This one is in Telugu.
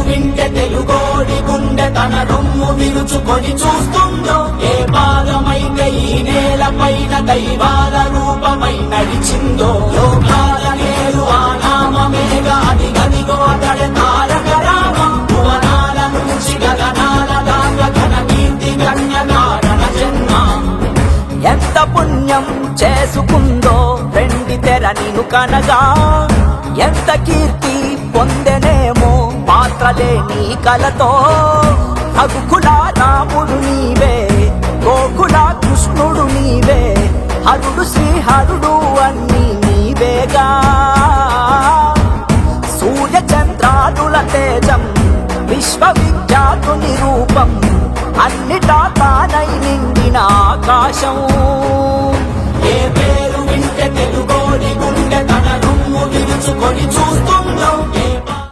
వింటే తెలుగోడి గుండె తన రొమ్ము విరుచుకొని చూస్తుందో, ఏ పాదమైతే ఈ నేల పైన దైవాల రూపమై నడిచిందో, లోకాల నేలు ఆ నామమేగా అది గదిగో అతడే తారక రామం. భువనాల నుంచి గగనాల దాకా ఘన కీర్తి గణ్య కారణ జన్మ. ఎంత పుణ్యం చేసుకుందో వెండి తెర నిను కనగా, ఎంత కీర్తి పొందెనేమో పాత్రలే నీ కలతో. రఘుకుల రాముడు నీవే, గోకుల కృష్ణుడు నీవే, హరుడు శ్రీహరుడు అన్నీ నీవేగా. సూర్య చంద్రాదుల తేజం విశ్వవిఖ్యాతుని రూపం, అన్నిటా తానై నిండిన ఆకాశం. ఏ పేరు వింటే తెలుగోడి గుండె తన రొమ్ము విరుచుకొని చూస్తూ